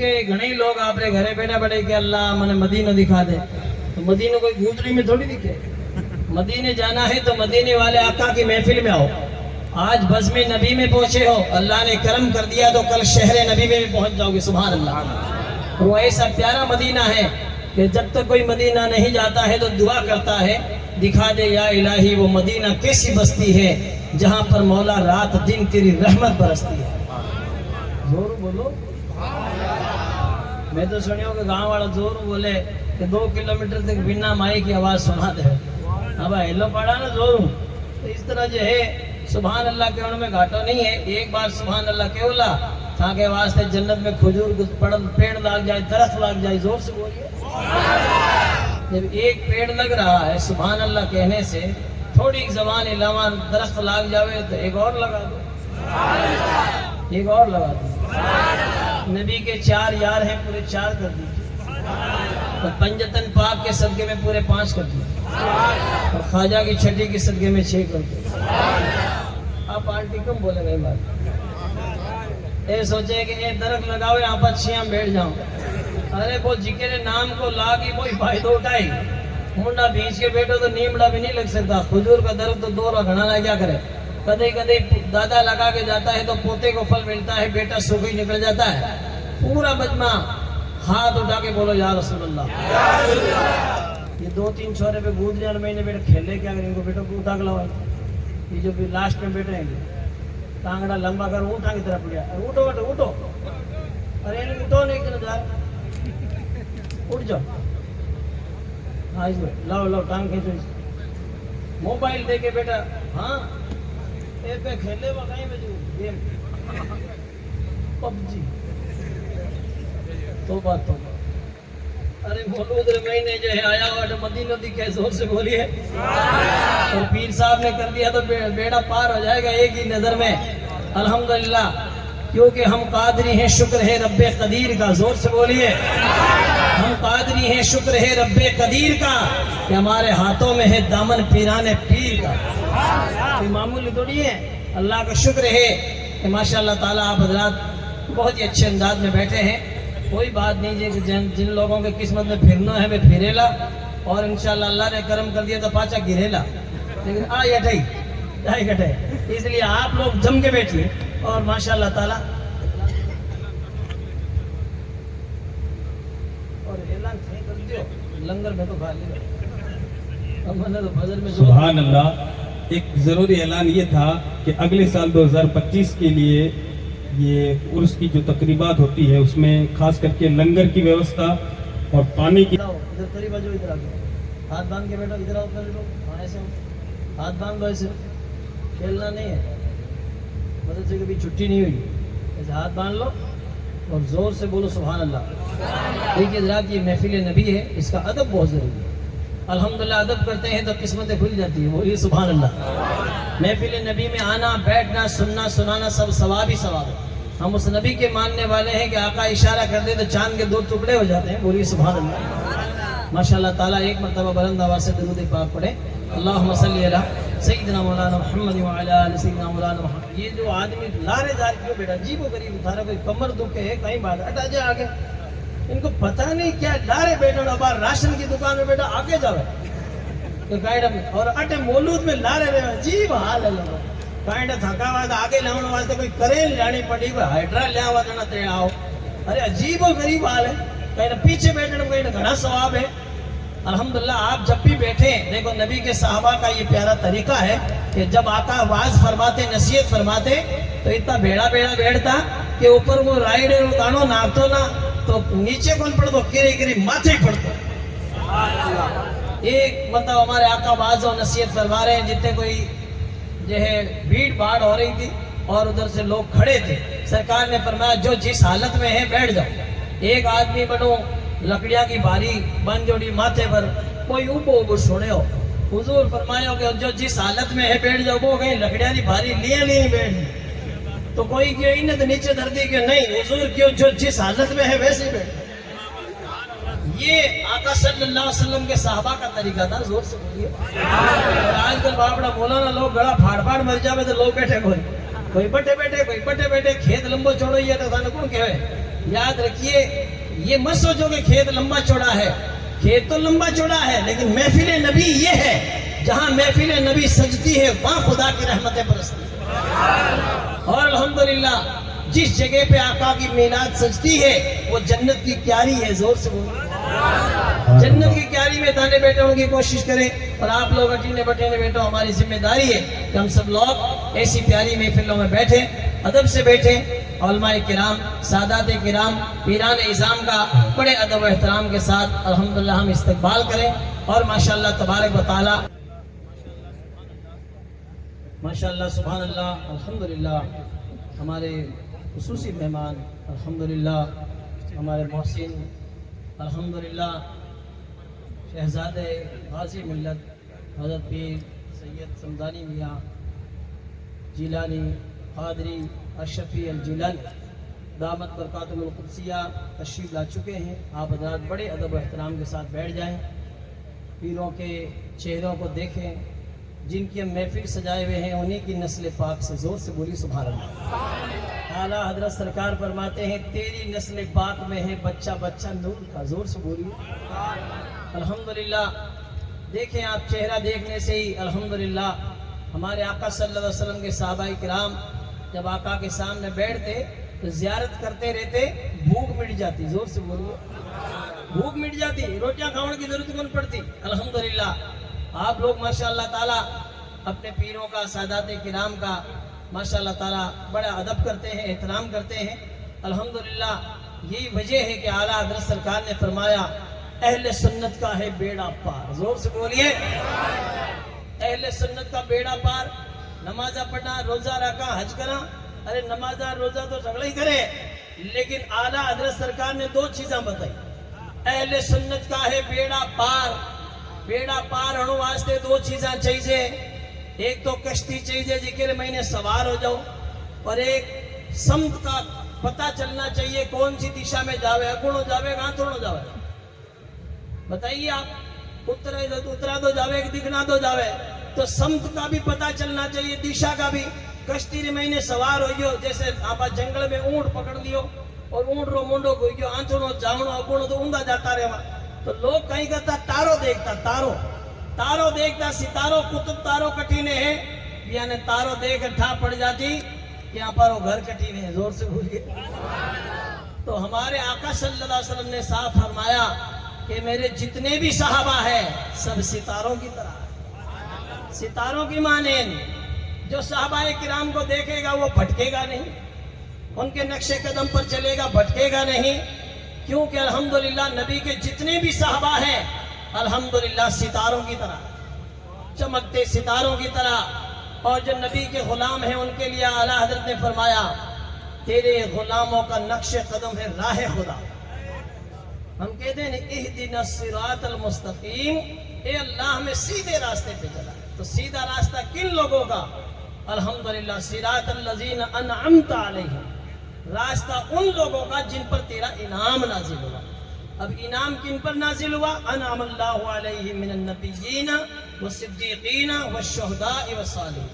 કે ઘણી લોग આપણે ઘરે બેઠા બેઠા કે अल्लाह મને मदीना दिखा दे, तो मदीना कोई गूंजड़ी में थोड़ी दिखे। मदीने जाना है तो मदीने वाले आका की महफिल में आओ। आज बज़ में नबी में पहुंचे हो, अल्लाह ने करम कर दिया तो कल शहर नबी में भी पहुंच जाओगे। सुभान अल्लाह। वो ऐसा प्यारा मदीना है कि जब तक कोई मदीना नहीं जाता है तो दुआ करता है, दिखा दे या इलाही वो मदीना कैसी बस्ती है जहां पर मौला रात दिन तेरी रहमत बरसती है। जोर बोलो। मैं तो सुनियो कि गांव वाला जोर बोले कि 2 किलोमीटर तक बिना माई की आवाज सुना दे। अब हेलो पड़ा ना जोर, तो इस तरह जो है सुभान अल्लाह के में घाटो नहीं है। एक बार सुभान अल्लाह के बोला ताकि वास्ते जन्नत में खजूर पेड़ लग जाए, दरख्त लग जाए। जोर से बोलिए। जब एक पेड़ लग रहा है सुभान अल्लाह कहने से, थोड़ी जबान इलावा दरख्त लग जावे तो एक और लगा दो, एक और लगा दो। नबी के 4 यार हैं, पूरे 4 कर दीजिए। और पंजतन पाक के सदके में पूरे 5 कर दीजिए। और ख्वाजा की छठी के सदके में 6 कर दीजिए। आप पार्टी कम बोले गई बात। ये सोचे कि ये दरख्त लगाओ यहाँ पर छिया बैठ जाओ। अरे वो जिक्र नाम को लागी कोई फायदा उठाई। मुंडा बीच के बैठो तो नीमड़ा भी नहीं लग सकता। खजूर का दरख्त तो 2 घना ला क्या करे। कदे कदे दादा लगा के जाता है तो पोते को फल मिलता है, बेटा सूखी निकल जाता है। पूरा मजमा हाथ उठा के बोलो या रसूल अल्लाह। ये 2-3 छोरे पे गूंद जाने महीने बेटा खेले क्या करें, इनको बेटा को उठा के लाओ। ये जो भी लास्ट में बैठे हैं टांगड़ा लंबा कर उठा की तरफ गया। उठो बेटा उठो। अरे उठो नहीं कर उठ जाओ। हाँ लाओ लाओ टांग खींचो। मोबाइल दे के बेटा हाँ पे खेले वही में जो गेम पबजी तो बात तो। अरे मौलूद महीने जो है आया हुआ मदीना दिखे, जोर से बोलिए। और पीर साहब ने कर दिया तो बेड़ा पार हो जाएगा एक ही नजर में। अल्हम्दुलिल्लाह, क्योंकि हम कादरी हैं, शुक्र है रब्बे कदीर का। जोर से बोलिए। हम कादरी हैं, शुक्र है रब्बे कदीर का कि हमारे हाथों में है दामन पीराने पीर का। कोई मामूली थोड़ी है। अल्लाह का शुक्र है कि माशाअल्लाह ताला आप हजरात बहुत ही अच्छे अंदाज में बैठे हैं। कोई बात नहीं है कि जिन लोगों के किस्मत में फिरना है वे फिरेला, और इंशाअल्लाह अल्लाह ने करम कर दिया तो पाचा गिरेला। लेकिन आई गठे इसलिए आप लोग जम के बैठिए और माशाअल्लाह ताला। और ऐलान कर दियो लंगर में तो खा लिया। सुभान अल्लाह। एक ज़रूरी ऐलान ये था कि अगले साल 2025 के लिए ये उर्स की जो तकरीबात होती है उसमें खास करके लंगर की व्यवस्था और पानी की। इधर करीब आ जाओ, इधर आ जाओ। हाथ बांध के बैठो, इधर आओ कर लो। हाँ ऐसे हाथ बांध लो, ऐसे खेलना नहीं है। मतलब से कभी छुट्टी नहीं हुई, ऐसे हाथ बांध लो और जोर से बोलो सुभान अल्लाह। देखिए जनाब ये महफिल नबी है, इसका अदब बहुत ज़रूरी है। अल्हम्दुलिल्लाह अदब करते हैं तो किस्मतें खुल जाती है। बोलिए सुभान अल्लाह। महफिल नबी में आना, बैठना, सुनना, सुनाना सब सवाब ही सवाब है। हम उस नबी के मानने वाले हैं कि आका इशारा कर दे तो चांद के 2 टुकड़े हो जाते हैं। बोलिए सुभान अल्लाह। माशाअल्लाह ताला एक मरतबा बुलंद आवाज़ से दुरूद पाक पढ़े। अल्लाहुम्मा सल्ली अला सय्यिदना मौलाना मुहम्मद व अला आलि सय्यिदना मौलाना मुहम्मद। ये जो आदमी लारे जार क्यों बेटा, जीबो गरीब उठारा, कोई कमर दुखे है कहीं बात हटा जा आगे। इनको पता नहीं क्या लारे बैठो बार राशन की दुकान में बेटा आगे जावे तो कायडा और अटे मौलूद में लारे रहे अजीब हाल है। लोगों कायडा थका वास्ते आगे लाने वास्ते कोई करेल लानी पड़ी, कोई हाइड्रा लिया वाला ते आओ। अरे अजीब और गरीब हाल है। कहीं पीछे बैठने में कहीं घना सवाब है। अल्हम्दुलिल्लाह आप जब भी बैठे देखो नबी के सहाबा का ये प्यारा तरीका है कि जब आका वाज फरमाते, नसीहत फरमाते तो इतना बेड़ा बेड़ा बैठता कि ऊपर वो राइड दानो नापतो ना तो नीचे कौन पड़तो, गिरी गिरी माथे पड़तो। एक मतलब हमारे आका वाज और नसीहत फरमा रहे हैं, जितने कोई जो है भीड़ भाड़ हो रही थी और उधर से लोग खड़े थे, सरकार ने फरमाया जो जिस हालत में है बैठ जाओ। एक आदमी बनो लकड़ियां की भारी बन जोड़ी माथे पर, कोई उबो उबो छोड़े हो। हुजूर फरमाया कि जो जिस हालत में है बैठ जाओ। वो कहीं लकड़ियां की भारी लिए नहीं बैठ तो कोई क्यों इन तो नीचे धरती के नहीं, हुजूर क्यों जो जिस हालत में है वैसे बैठ। ये आका सल्लल्लाहु अलैहि वसल्लम के सहाबा का तरीका था। जोर से बोलिए। आजकल बापड़ा बोला ना लोग गड़ा फाड़ फाड़ मर जावे तो लोग बैठे कोई बटे बैठे, कोई बटे बैठे। खेत लंबो छोड़ो ये तो कौन कहे याद रखिए, ये मत सोचो कि खेत लंबा चौड़ा है, खेत तो लंबा चौड़ा है, लेकिन महफिल नबी ये है जहां महफिल नबी सजती है वहां खुदा की रहमतें बरसती है। और अल्हम्दुलिल्लाह जिस जगह पे आका की मीलाद सजती है वो जन्नत की क्यारी है। जोर से बोलो, जन्नत की क्यारी में दाने बैठने की कोशिश करें। और आप लोग अटीने बटीने बैठो, हमारी जिम्मेदारी है कि हम सब लोग ऐसी प्यारी महफिलों में बैठे, अदब से बैठे, उलमाए किराम, सादात किराम, पीरान इज़ाम का बड़े अदब व एहतराम के साथ अल्हम्दुलिल्लाह हम इस्तकबाल करें। और माशाअल्लाह तबारक व तआला, माशाअल्लाह सुभान अल्लाह, अल्हम्दुलिल्लाह हमारे खुसूसी मेहमान अल्हम्दुलिल्लाह हमारे मोहसिन अल्हम्दुलिल्लाह शहजादे गाजी मिल्लत हज़रत पीर सैयद समदानी मियाँ जिलानी क़ादरी अशरफी अल जिलानी दामत बरकातुहुल क़ुद्सिया तशरीफ़ ला चुके हैं। आप हज़रात बड़े अदब व एहतराम के साथ बैठ जाएं, पीरों के चेहरों को देखें, जिनकी हम महफिल सजाए हुए हैं उन्हीं की नस्ल पाक से जोर से बोली सुभान अल्लाह। आला हजरत सरकार फरमाते हैं तेरी नस्ल पाक में है बच्चा बच्चा नूर का। जोर से बोलिए अल्हम्दुलिल्लाह। देखें आप, चेहरा देखने से ही अल्हम्दुलिल्लाह हमारे आका सल्लल्लाहु अलैहि वसल्लम के सहाबाए किराम जब आका के सामने बैठते तो ज़ियारत करते रहते, भूख मिट जाती। जोर से बोलिए, भूख मिट जाती, रोटियां खाने की जरूरत कौन पड़ती। अल्हम्दुलिल्लाह आप लोग माशाअल्लाह ताला अपने पीरों का, सादात किराम का माशाअल्लाह ताला बड़ा अदब करते हैं, एहतराम करते हैं। अल्हम्दुलिल्लाह यही वजह है कि आला हज़रत सरकार ने फरमाया अहले सुन्नत का है बेड़ा पार। जोर से बोलिए, अहले सुन्नत का बेड़ा पार। नमाजा पढ़ना, रोजा रखा, हज करा, अरे नमाजा रोजा तो सगड़ा ही करे, लेकिन आला हज़रत सरकार ने दो चीज़ें बताई। अहले सुन्नत का है बेड़ा पार, बेड़ा पार होने वास्ते दो चीज़ें चाहिए। एक तो कश्ती चाहिए जिक्र महीने सवार हो जाओ, और एक समत का पता चलना चाहिए कौन सी दिशा में जावे, अगुणो जावे गांथोड़ो जावे। बताइए आप, उतरा तो जावे, दिखना तो जावे, तो समत का भी पता चलना चाहिए, दिशा का भी। कश्ती रे महीने सवार हो गयो, जैसे आप जंगल में ऊंट पकड़ लियो और ऊंट रो मुंडो हो गयो, आंचड़ो जावणो अगुणो तो ऊंधा जाता रहे। तो लोग कहीं करता तारो देखता, तारो देखता, सितारो कुतुब तारो कठिने है, यानी तारो देख ठा पड़ जाती यहाँ पर वो घर कठिने है। जोर से बोलिए। तो हमारे आका सल्लल्लाहु अलैहि वसल्लम ने साफ फरमाया कि मेरे जितने भी सहाबा है सब सितारों की तरह। सितारों की माने जो सहाबाए किराम को देखेगा वो भटकेगा नहीं, उनके नक्शे कदम पर चलेगा, भटकेगा नहीं। क्योंकि अल्हम्दुलिल्लाह नबी के जितने भी सहाबा हैं अल्हम्दुलिल्लाह सितारों की तरह, चमकते सितारों की तरह। और जो नबी के गुलाम हैं उनके लिए आला हज़रत ने फरमाया तेरे गुलामों का नक्शे कदम है राह खुदा। हम कहते हैं इहदिना सिरातल मुस्तकीम, ए अल्लाह हमें सीधे रास्ते पे चला। तो सीधा रास्ता किन लोगों का? अल्हम्दुलिल्लाह सिरातल लज़ीना अनअमता अलैहिम, रास्ता उन लोगों का जिन पर तेरा इनाम नाजिल हुआ। अब इनाम किन पर नाजिल हुआ? अनअमल्लाहु अलैहिम मिनन नबिय्यीन वस्सिद्दीकीन वश्शुहदाኢ वस्सालिहीन।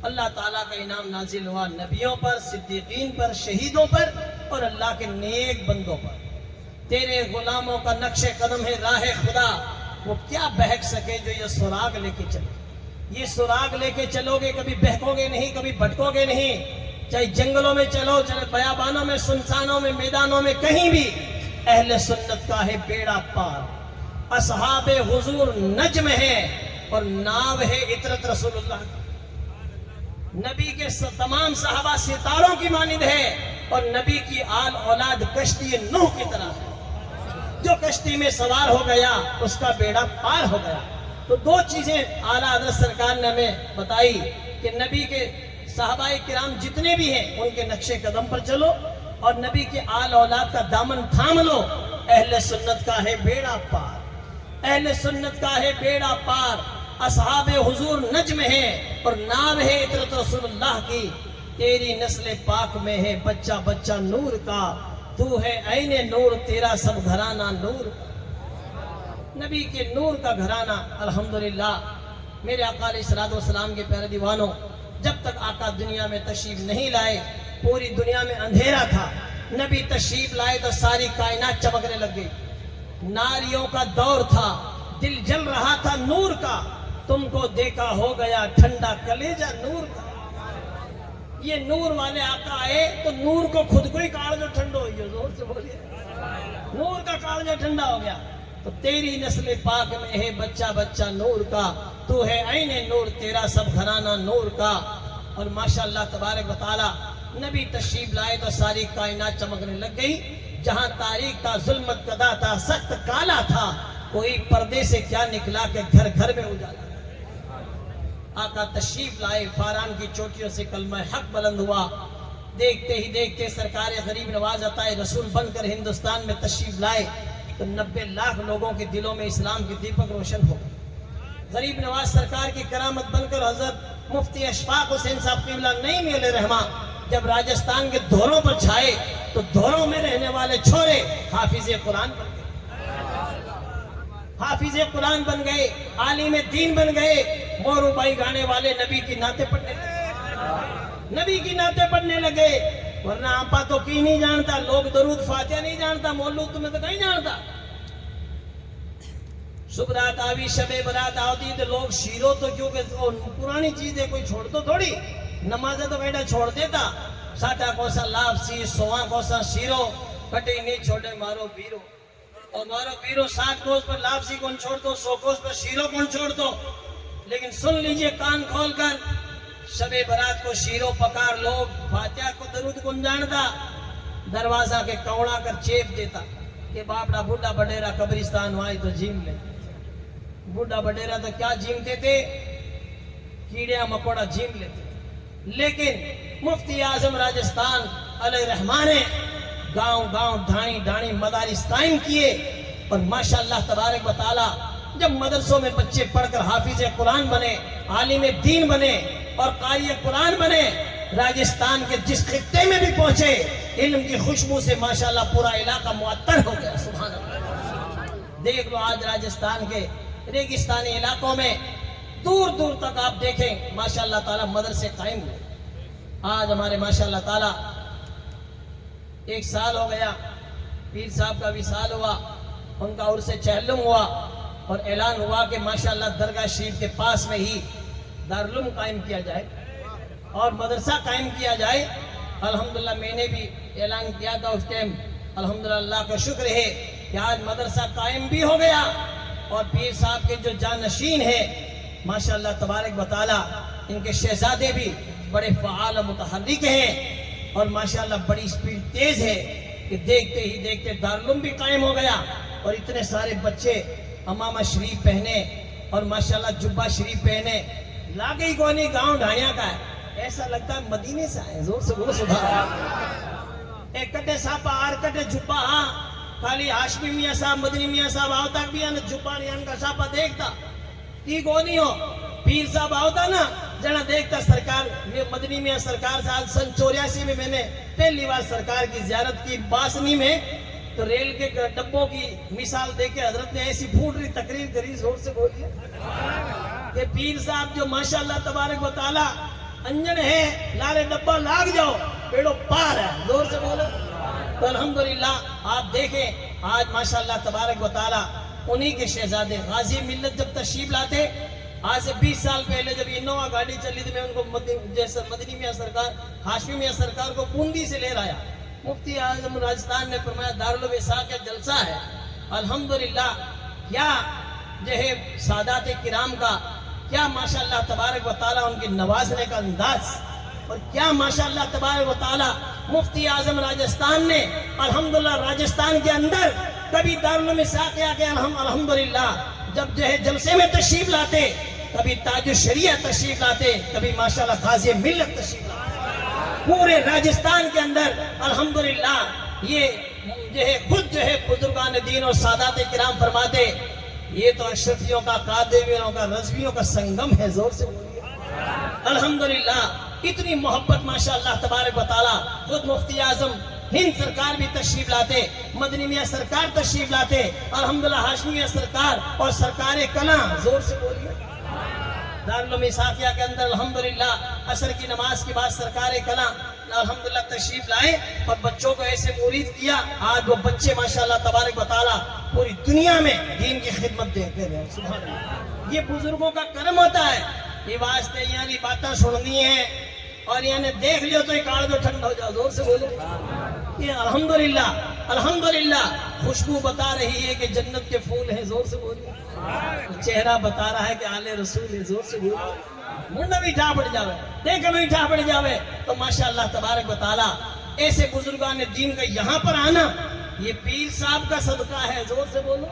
अल्लाह ताला का इनाम नाजिल हुआ नबियों पर, सिद्दीकीन पर, शहीदों पर और अल्लाह के नेक बंदों पर। तेरे गुलामों का नक्शे कदम है राह खुदा, वो क्या बहक सके जो ये सुराग लेके चले। ये सुराग लेके चलोगे कभी बहकोगे नहीं, कभी भटकोगे नहीं। चाहे जंगलों में चलो, चाहे बयाबानों में, सुनसानों में, मैदानों में, कहीं भी अहले सुन्नत का है बेड़ा पार। असहाबे हुजूर नज्म है और नाव है इतरत रसूलुल्लाह। नबी के तमाम सहाबा सितारों की मानिंद है और नबी की आल औलाद कश्ती नूह की तरह है। जो कश्ती में सवार हो गया उसका बेड़ा पार हो गया। तो दो चीजें आला हज़रत सरकार ने हमें बताई कि नबी के सहाबाए किराम जितने भी हैं उनके नक्शे कदम पर चलो और नबी के आल औलाद का दामन थाम लो। अहले सुन्नत का है बेड़ा पार, अहले सुन्नत का है बेड़ा पार। असहाबे हुजूर नज्म है और नाम है इतरत रसूलुल्लाह की। तेरी नस्ल पाक में है बच्चा बच्चा नूर का, तू है ऐने नूर, तेरा सब घराना नूर। नबी के नूर का घराना। अल्हम्दुलिल्लाह मेरे आका अलैहिस्सलातु वस्सलाम के प्यारे दीवानों, जब तक आका दुनिया में तशरीफ नहीं लाए पूरी दुनिया में अंधेरा था, نبی تشریف لائے تو ساری کائنات چمکنے لگ گئی. ناریوں کا دور تھا, دل جل رہا تھا نور کا, تم کو دیکھا ہو گیا ٹھنڈا کلیجہ نور کا. یہ نور والے آقا آئے تو نور کو خود کو ہی کالجہ ٹھنڈا ہو گیا. زور سے بولیے, نور کا کالجہ ٹھنڈا ہو گیا. تو تیری نسل پاک میں ہے بچہ بچہ نور کا, تو ہے عین نور, تیرا سب گھرانہ نور کا. اور ماشاءاللہ تبارک و تعالی نبی تشریف لائے تو ساری کائنات چمکنے لگ گئی. جہاں تاریخ تھا, ظلمت قدا تھا, سخت کالا تھا, کوئی پردے سے کیا نکلا کہ گھر گھر میں اجالا. آقا تشریف لائے, فاران کی چوٹیوں سے کلمہ حق بلند ہوا. دیکھتے ہی دیکھتے سرکار غریب نواز عطائے رسول بن کر ہندوستان میں تشریف لائے تو 90 لاکھ لوگوں کے دلوں میں اسلام کی دیپک روشن ہو گئے. غریب نواز سرکار کی کرامت بن کر حضرت مفتی اشفاق حسین صاحب قبلہ نہیں میل رحمہ جب راجستھان کے دھوروں پر چھائے تو دھوروں میں رہنے والے چھوڑے حافظ قرآن بن گئے. حافظ قرآن بن گئے, عالم دین بن گئے. مورو بائی گانے والے نبی کی نعتیں پڑھنے لگے, نبی کی نعتیں پڑھنے لگے. ورنہ آپا تو کی نہیں جانتا, لوگ درود فاتحہ نہیں جانتا, مولود تمہیں تو نہیں جانتا. صبح رات آوی شب برات آتی تو لوگ شیرو تو کیونکہ پرانی چیزیں کوئی چھوڑ تو تھوڑی, نمازیں تو بیٹا چھوڑ دیتا. ساٹا کوسا لاف سی, سواں کوسا شیرو, کٹے نہیں چھوڑے مارو بیرو. اور مارو بیرو 60 کوس پر لاف سی کون چھوڑ دو, 100 کوس پر شیرو کون چھوڑ دو. لیکن سن لیجئے کان کھول کر, شب برات کو شیرو پکار لوگ, فاتحہ کو درود کون جانتا. دروازہ کے کوڑا کر چیپ دیتا کہ باپڑا بڈھا بڈیرا قبرستان وائی تو جیم لے. بڈھا بڈیرا تو کیا جیمتے تھے, کیڑیا مکوڑا جیم لیتے. لیکن مفتی اعظم راجستھان علیہ رحمان نے گاؤں گاؤں ڈھانی ڈھانی مدارس قائم کیے. اور ماشاءاللہ تبارک و تعالی جب مدرسوں میں بچے پڑھ کر حافظ قرآن بنے, عالم دین بنے اور قاری قرآن بنے, راجستھان کے جس خطے میں بھی پہنچے علم کی خوشبو سے ماشاءاللہ پورا علاقہ معطر ہو گیا. سبحان اللہ. دیکھ لو آج راجستھان کے ریگستانی علاقوں میں دور دور تک آپ دیکھیں ماشاءاللہ تعالی مدرسے قائم ہوئے. آج ہمارے ماشاءاللہ تعالی 1 سال ہو گیا, پیر صاحب کا وصال ہوا, ان کا عرس چہلم ہوا اور اعلان ہوا کہ ماشاءاللہ درگاہ شریف کے پاس میں ہی دارالعلوم قائم کیا جائے اور مدرسہ قائم کیا جائے. الحمدللہ میں نے بھی اعلان کیا تھا اس ٹائم. الحمدللہ اللہ کا شکر ہے کہ آج مدرسہ قائم بھی ہو گیا اور پیر صاحب کے جو جانشین ہیں ماشاءاللہ تبارک و تعالی ان کے شہزادے بھی بڑے فعال و متحرک ہیں اور ماشاءاللہ بڑی سپیڈ تیز ہے کہ دیکھتے ہی دیکھتے دارالعلوم بھی قائم ہو گیا. اور اتنے سارے بچے امامہ شریف پہنے اور ماشاءاللہ جبہ شریف پہنے, لاگئی کونی گاؤں ڈھانیاں کا ہے, ایسا لگتا ہے مدینے سے آئے. زور سے بولو سبحان اللہ. ایک کٹے ساپا آر کٹے جبہ, ہاں خالی ہاشمی میاں صاحب مدنی میاں صاحب آوتا بھی ہے جبہ نہیں کا ساپا دیکھتا تی کونی ہو. پیر صاحب آوتا نا جنا دیکھتا سرکار مدنی میاں سرکار سال سن 84 میں نے پہلی بار سرکار کی زیارت کی باسنی میں, تو ریل کے ڈبوں کی مثال دے کے حضرت نے ایسی پھوٹ رہی تقریر کری. زور سے بولیے کہ پیر صاحب جو ماشاءاللہ تبارک و تعالی انجن ہے, لارے ڈبہ لاگ جاؤ پیڑو پار ہے. زور سے بولو. تو الحمدللہ آپ دیکھیں آج ماشاءاللہ تبارک و تعالی انہی کے شہزادے غازی ملت جب تشریف لاتے, آج سے 20 سال پہلے جب انووا گاڑی چلی تھی میں ان کو جیسا مدنی میاں سرکار ہاشمی میاں سرکار کو بوندی سے لے رہا. مفتی اعظم راجستھان نے فرمایا دارالعلوم اسحاق کا جلسہ ہے. الحمدللہ کیا جو ہے سادات کرام کا کیا ماشاءاللہ تبارک و تعالی ان کی نوازنے کا انداز, اور کیا ماشاءاللہ تبارک و تعالی مفتی اعظم راجستھان نے الحمدللہ راجستھان کے اندر کبھی دارالعلوم اسحاق کے الحمدللہ جب جو ہے جلسے میں تشریف لاتے, کبھی تاج الشریعہ تشریف لاتے, کبھی ماشاءاللہ غازی ملت تشریف لاتے. پورے راجستھان کے اندر الحمدللہ یہ جو ہے خود جو ہے بزرگان دین اور سادات کرام فرماتے یہ تو اشرفیوں کا, قادریوں کا, رضویوں کا سنگم ہے. زور سے بولیے الحمدللہ. اتنی محبت ماشاءاللہ تبارک و تعالی. خود مفتی اعظم ہند سرکار بھی تشریف لاتے, مدنی میاں سرکار تشریف لاتے, الحمدللہ ہاشمی میاں سرکار اور سرکار کلاں. زور سے بولیے دارالعلوم اسحاقیہ کے اندر الحمدللہ عصر کی نماز کے بعد سرکار کلاں الحمدللہ تشریف لائے اور بچوں کو ایسے مرید کیا. آج وہ بچے ماشاءاللہ تبارک و تعالیٰ پوری دنیا میں دین کی خدمت دیتے ہیں. سبحان اللہ. یہ بزرگوں کا کرم ہوتا ہے. یہ واسطے یعنی باتیں سننی ہیں اور یعنی دیکھ لیو تو یہ کاڑ دو ٹھنڈ ہو جاؤ. زور سے بولو. یہ الحمدللہ الحمدللہ خوشبو بتا رہی ہے کہ جنت کے پھول ہیں. زور سے بولو. چہرہ بتا رہا ہے کہ آل رسول ہے. زور سے بولو. منڈا میٹھا پڑ جاوے, دیکھ میٹھا پڑ جاوے. تو ماشاءاللہ تبارک و تعالیٰ ایسے بزرگان دین کا یہاں پر آنا یہ پیر صاحب کا صدقہ ہے. زور سے بولو.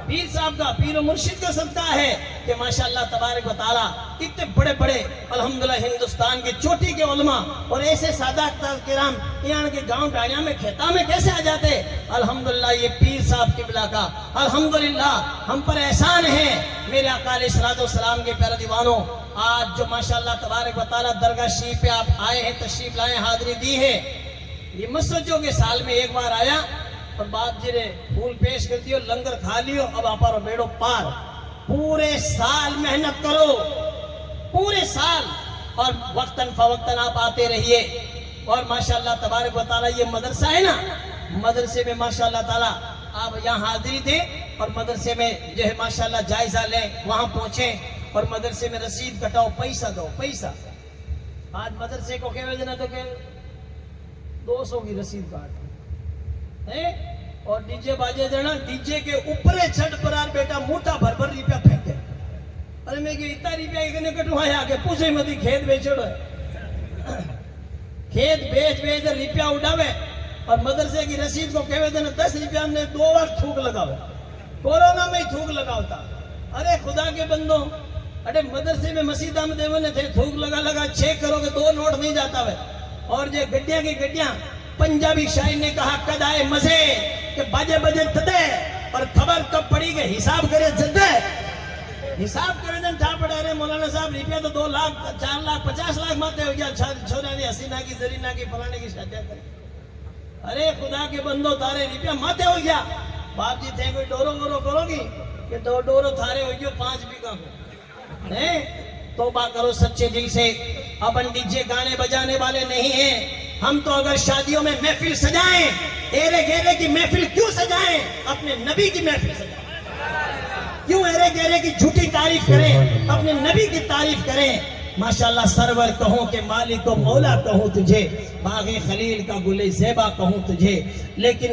پیر صاحب کا, پیر و مرشد کا صدقہ ہے کہ ماشاءاللہ تبارک و تعالیٰ اتنے بڑے بڑے الحمدللہ ہندوستان کے چوٹی کے علماء اور ایسے سادات کرام یہاں کے گاؤں ڈاڑیاں میں کھیتا میں کیسے آ جاتے. الحمدللہ یہ پیر صاحب قبلہ کا الحمدللہ ہم پر احسان ہے. میرے آقا علیہ الصلوۃ والسلام کے پیارے دیوانوں, آج جو ماشاءاللہ تبارک و تعالیٰ درگاہ شریف پہ آپ آئے ہیں, تشریف لائے, حاضری دی ہے. یہ مت سوچو کہ سال میں ایک بار آیا اور باپ جی نے پھول پیش کر دیو, لنگر کھا لیو, اب آپ اور بیڑو پار. پورے سال محنت کرو, پورے سال, اور وقتاً فوقتاً آپ آتے رہیے. اور ماشاءاللہ تبارک و تعالیٰ یہ مدرسہ ہے نا, مدرسے میں ماشاءاللہ تعالیٰ آپ یہاں حاضری دیں اور مدرسے میں جو ہے ماشاءاللہ جائزہ لیں, وہاں پہنچیں اور مدرسے میں رسید کٹاؤ, پیسہ دو. پیسہ آج مدرسے کو کہہ دینا تو کہ 200 کی رسید کاٹ اور ڈی جے باجے دینا, ڈی جے کے اوپر چھٹ پر آر بیٹا موٹا بھر بھر روپیہ پھینکتے. ارے میں کہ اتنا روپیہ اتنے کٹوں ہے آگے پوچھے متی کھیت بیچڑو ہے. کھیت بیچ بیچ روپیہ اڑاوے اور مدرسے کی رسید کو کہہ دینا 10 روپیہ ہم نے 2 بار تھوک لگاوے. کورونا میں ہی تھوک لگاوتا. ارے خدا کے بندوں, ارے مدرسے میں مسیدہ میں دیونے تھے تھوک لگا لگا چیک کرو کہ 2 نوٹ نہیں جاتا ہے. اور یہ گڈیاں کی گڈیاں, پنجابی شاعر نے کہا کد آئے مزے کہ باجے بجے تدے اور خبر کب پڑی کہ حساب کرے زدے. حساب کرے دن ٹھا پڑا رہے مولانا صاحب روپیہ تو 2 لاکھ 4 لاکھ 50 لاکھ ماتے ہو گیا. چھوڑا دی حسینہ کی زرینہ کی فلانے کی شادیاں کرے. ارے خدا کے بندو تارے روپیہ ماتے ہو گیا. باپ جی تھے کوئی ڈورو وورو کرو گی کہ 2 ڈورو تھارے ہو گیا 5 بیگہ کو. توبہ کرو سچے دل سے. اپن ڈی جے گانے بجانے والے نہیں ہیں ہم. تو اگر شادیوں میں محفل سجائیں, ایرے گیرے کی محفل کیوں سجائیں, اپنے نبی کی محفل سجائیں. کیوں ایرے گیرے کی جھوٹی تعریف کریں, اپنے نبی کی تعریف کریں. ماشاءاللہ سرور کہوں کہ مالک و مولا کہوں تجھے, باغ خلیل کا گل زیبا کہوں تجھے, لیکن